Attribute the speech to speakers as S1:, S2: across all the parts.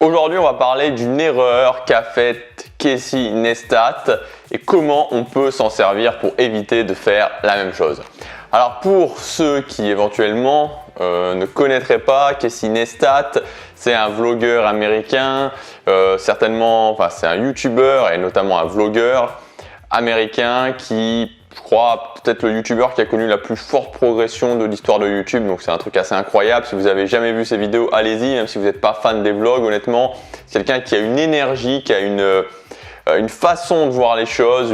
S1: Aujourd'hui, on va parler d'une erreur qu'a faite Casey Neistat et comment on peut s'en servir pour éviter de faire la même chose. Alors pour ceux qui éventuellement ne connaîtraient pas Casey Neistat, c'est un vlogueur américain, certainement, c'est un youtubeur et notamment un vlogueur américain qui, je crois, peut-être le youtubeur qui a connu la plus forte progression de l'histoire de YouTube, donc c'est un truc assez incroyable. Si vous n'avez jamais vu ses vidéos, allez-y, même si vous n'êtes pas fan des vlogs, honnêtement, c'est quelqu'un qui a une énergie, qui a une façon de voir les choses,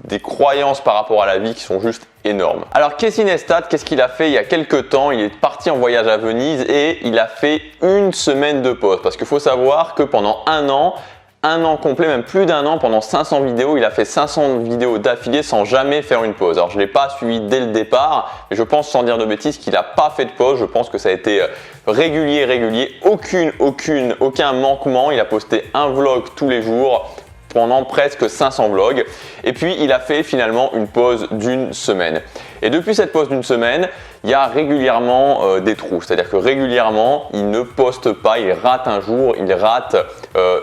S1: des croyances par rapport à la vie qui sont juste énormes. Alors Casey Neistat, qu'est-ce qu'il a fait il y a quelques temps? Il est parti en voyage à Venise et il a fait une semaine de pause, parce qu'il faut savoir que pendant un an complet, même plus d'un an, pendant 500 vidéos, il a fait 500 vidéos d'affilée sans jamais faire une pause. Alors je ne l'ai pas suivi dès le départ, mais je pense, sans dire de bêtises, qu'il n'a pas fait de pause. Je pense que ça a été régulier, aucun manquement. Il a posté un vlog tous les jours pendant presque 500 vlogs. Et puis il a fait finalement une pause d'une semaine. Et depuis cette pause d'une semaine, il y a régulièrement des trous. C'est-à-dire que régulièrement, il ne poste pas, il rate un jour, il rate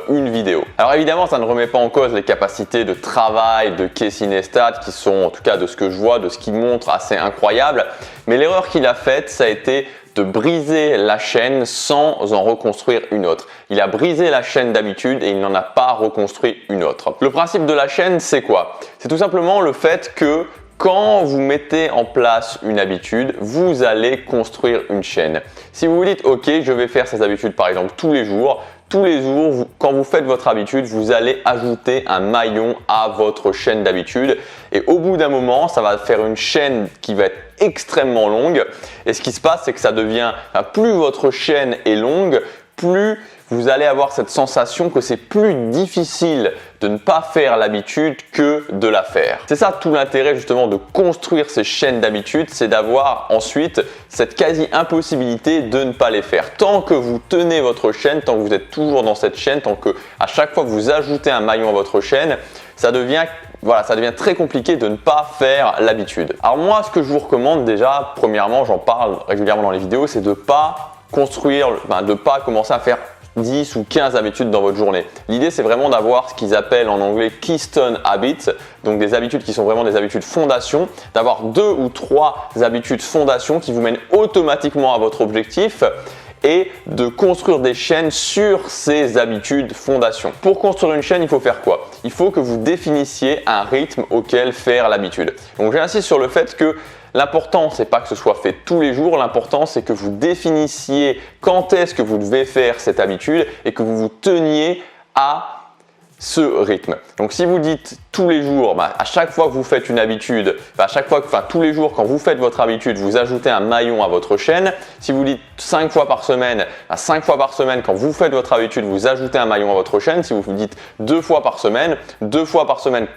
S1: une vidéo. Alors évidemment, ça ne remet pas en cause les capacités de travail de Casey Neistat qui sont, en tout cas de ce que je vois, de ce qu'il montre, assez incroyables. Mais l'erreur qu'il a faite, ça a été de briser la chaîne sans en reconstruire une autre. Il a brisé la chaîne d'habitude et il n'en a pas reconstruit une autre. Le principe de la chaîne, c'est quoi? C'est tout simplement le fait que quand vous mettez en place une habitude, vous allez construire une chaîne. Si vous vous dites, ok, je vais faire ces habitudes par exemple tous les jours, quand vous faites votre habitude, vous allez ajouter un maillon à votre chaîne d'habitude. Et au bout d'un moment, ça va faire une chaîne qui va être extrêmement longue. Et ce qui se passe, c'est que ça devient, plus votre chaîne est longue, plus vous allez avoir cette sensation que c'est plus difficile de ne pas faire l'habitude que de la faire. C'est ça tout l'intérêt justement de construire ces chaînes d'habitude, c'est d'avoir ensuite cette quasi-impossibilité de ne pas les faire. Tant que vous tenez votre chaîne, tant que vous êtes toujours dans cette chaîne, tant que à chaque fois que vous ajoutez un maillon à votre chaîne, ça devient très compliqué de ne pas faire l'habitude. Alors moi, ce que je vous recommande déjà, premièrement, j'en parle régulièrement dans les vidéos, c'est de ne pas commencer à faire 10 ou 15 habitudes dans votre journée. L'idée, c'est vraiment d'avoir ce qu'ils appellent en anglais Keystone Habits, donc des habitudes qui sont vraiment des habitudes fondations, d'avoir 2 ou 3 habitudes fondations qui vous mènent automatiquement à votre objectif et de construire des chaînes sur ces habitudes fondations. Pour construire une chaîne, il faut faire quoi? Il faut que vous définissiez un rythme auquel faire l'habitude. Donc j'insiste sur le fait que l'important, c'est pas que ce soit fait tous les jours, l'important c'est que vous définissiez quand est-ce que vous devez faire cette habitude et que vous vous teniez à ce rythme. Donc si vous dites tous les jours, à chaque fois que vous faites une habitude, tous les jours quand vous faites votre habitude, vous ajoutez un maillon à votre chaîne. Si vous dites 5 fois par semaine, 5 fois par semaine quand vous faites votre habitude, vous ajoutez un maillon à votre chaîne. Si vous vous dites 2 fois par semaine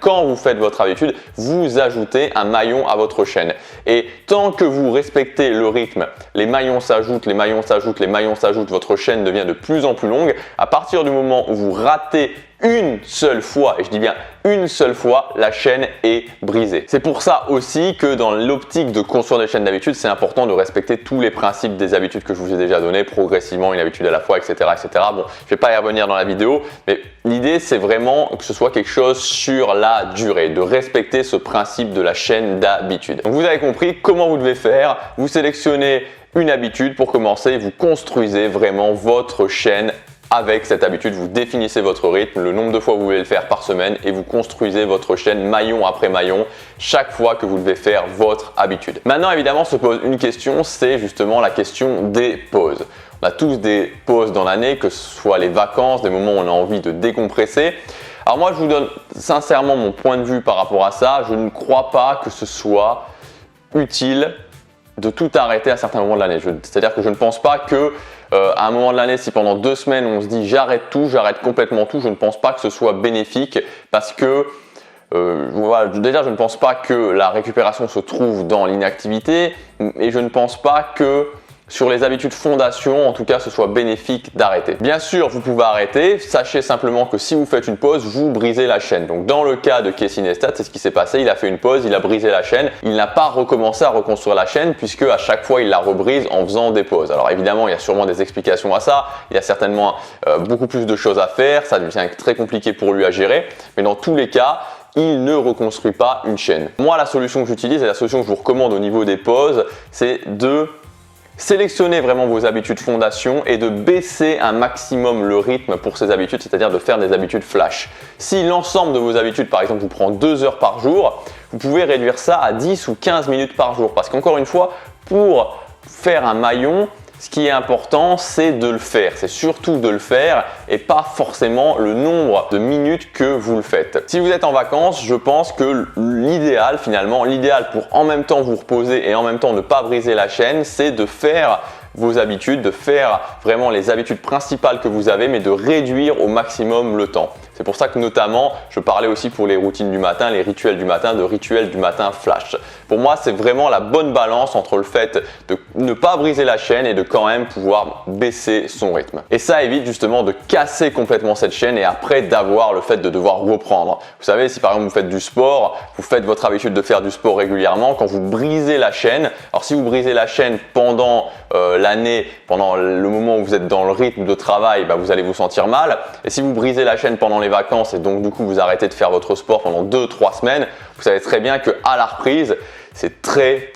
S1: quand vous faites votre habitude, vous ajoutez un maillon à votre chaîne. Et tant que vous respectez le rythme, les maillons s'ajoutent, votre chaîne devient de plus en plus longue. À partir du moment où vous ratez une seule fois, et je dis bien une seule fois, la chaîne est brisée. C'est pour ça aussi que dans l'optique de construire des chaînes d'habitudes, c'est important de respecter tous les principes des habitudes que je vous ai déjà donnés, progressivement, une habitude à la fois, etc. Bon, je vais pas y revenir dans la vidéo, mais l'idée c'est vraiment que ce soit quelque chose sur la durée, de respecter ce principe de la chaîne d'habitudes. Donc vous avez compris comment vous devez faire, vous sélectionnez une habitude pour commencer, vous construisez vraiment votre chaîne. Avec cette habitude, vous définissez votre rythme, le nombre de fois que vous voulez le faire par semaine et vous construisez votre chaîne maillon après maillon chaque fois que vous devez faire votre habitude. Maintenant, évidemment, se pose une question, c'est justement la question des pauses. On a tous des pauses dans l'année, que ce soit les vacances, des moments où on a envie de décompresser. Alors moi, je vous donne sincèrement mon point de vue par rapport à ça. Je ne crois pas que ce soit utile de tout arrêter à certains moments de l'année. C'est-à-dire que je ne pense pas que à un moment de l'année, si pendant 2 semaines on se dit j'arrête tout, j'arrête complètement tout, je ne pense pas que ce soit bénéfique parce que déjà je ne pense pas que la récupération se trouve dans l'inactivité et je ne pense pas que sur les habitudes fondation, en tout cas ce soit bénéfique d'arrêter. Bien sûr, vous pouvez arrêter, sachez simplement que si vous faites une pause, vous brisez la chaîne. Donc dans le cas de Casey Neistat, c'est ce qui s'est passé, il a fait une pause, il a brisé la chaîne, il n'a pas recommencé à reconstruire la chaîne puisque à chaque fois il la rebrise en faisant des pauses. Alors évidemment, il y a sûrement des explications à ça, il y a certainement beaucoup plus de choses à faire, ça devient très compliqué pour lui à gérer, mais dans tous les cas, il ne reconstruit pas une chaîne. Moi, la solution que j'utilise et la solution que je vous recommande au niveau des pauses, c'est de sélectionnez vraiment vos habitudes fondation et de baisser un maximum le rythme pour ces habitudes, c'est-à-dire de faire des habitudes flash. Si l'ensemble de vos habitudes, par exemple, vous prend 2 heures par jour, vous pouvez réduire ça à 10 ou 15 minutes par jour. Parce qu'encore une fois, pour faire un maillon, ce qui est important, c'est de le faire. C'est surtout de le faire et pas forcément le nombre de minutes que vous le faites. Si vous êtes en vacances, je pense que l'idéal finalement, l'idéal pour en même temps vous reposer et en même temps ne pas briser la chaîne, c'est de faire vos habitudes, de faire vraiment les habitudes principales que vous avez, mais de réduire au maximum le temps. C'est pour ça que notamment, je parlais aussi pour les routines du matin, les rituels du matin, de rituels du matin flash. Pour moi, c'est vraiment la bonne balance entre le fait de ne pas briser la chaîne et de quand même pouvoir baisser son rythme. Et ça évite justement de casser complètement cette chaîne et après d'avoir le fait de devoir reprendre. Vous savez, si par exemple vous faites du sport, vous faites votre habitude de faire du sport régulièrement, quand vous brisez la chaîne, alors si vous brisez la chaîne pendant l'année, pendant le moment où vous êtes dans le rythme de travail, vous allez vous sentir mal. Et si vous brisez la chaîne pendant les vacances et donc du coup vous arrêtez de faire votre sport pendant 2-3 semaines, vous savez très bien qu'à la reprise, c'est très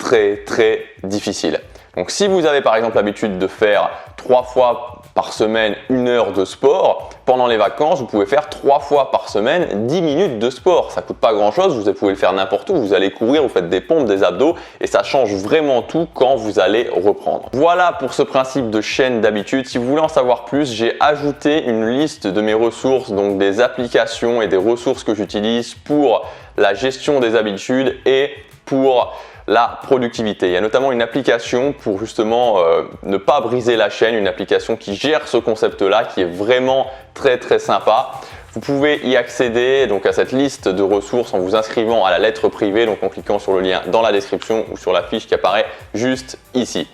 S1: difficile. Donc si vous avez par exemple l'habitude de faire 3 fois par semaine 1 heure de sport, pendant les vacances, vous pouvez faire 3 fois par semaine 10 minutes de sport. Ça coûte pas grand chose, vous pouvez le faire n'importe où, vous allez courir, vous faites des pompes, des abdos et ça change vraiment tout quand vous allez reprendre. Voilà pour ce principe de chaîne d'habitude. Si vous voulez en savoir plus, j'ai ajouté une liste de mes ressources, donc des applications et des ressources que j'utilise pour la gestion des habitudes et pour la productivité. Il y a notamment une application pour justement ne pas briser la chaîne, une application qui gère ce concept-là, qui est vraiment très sympa. Vous pouvez y accéder donc à cette liste de ressources en vous inscrivant à la lettre privée, donc en cliquant sur le lien dans la description ou sur la fiche qui apparaît juste ici.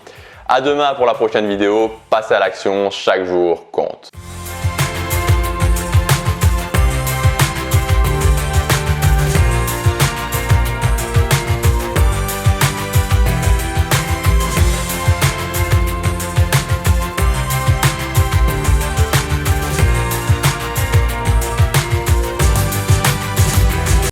S1: À demain pour la prochaine vidéo, passez à l'action, chaque jour compte.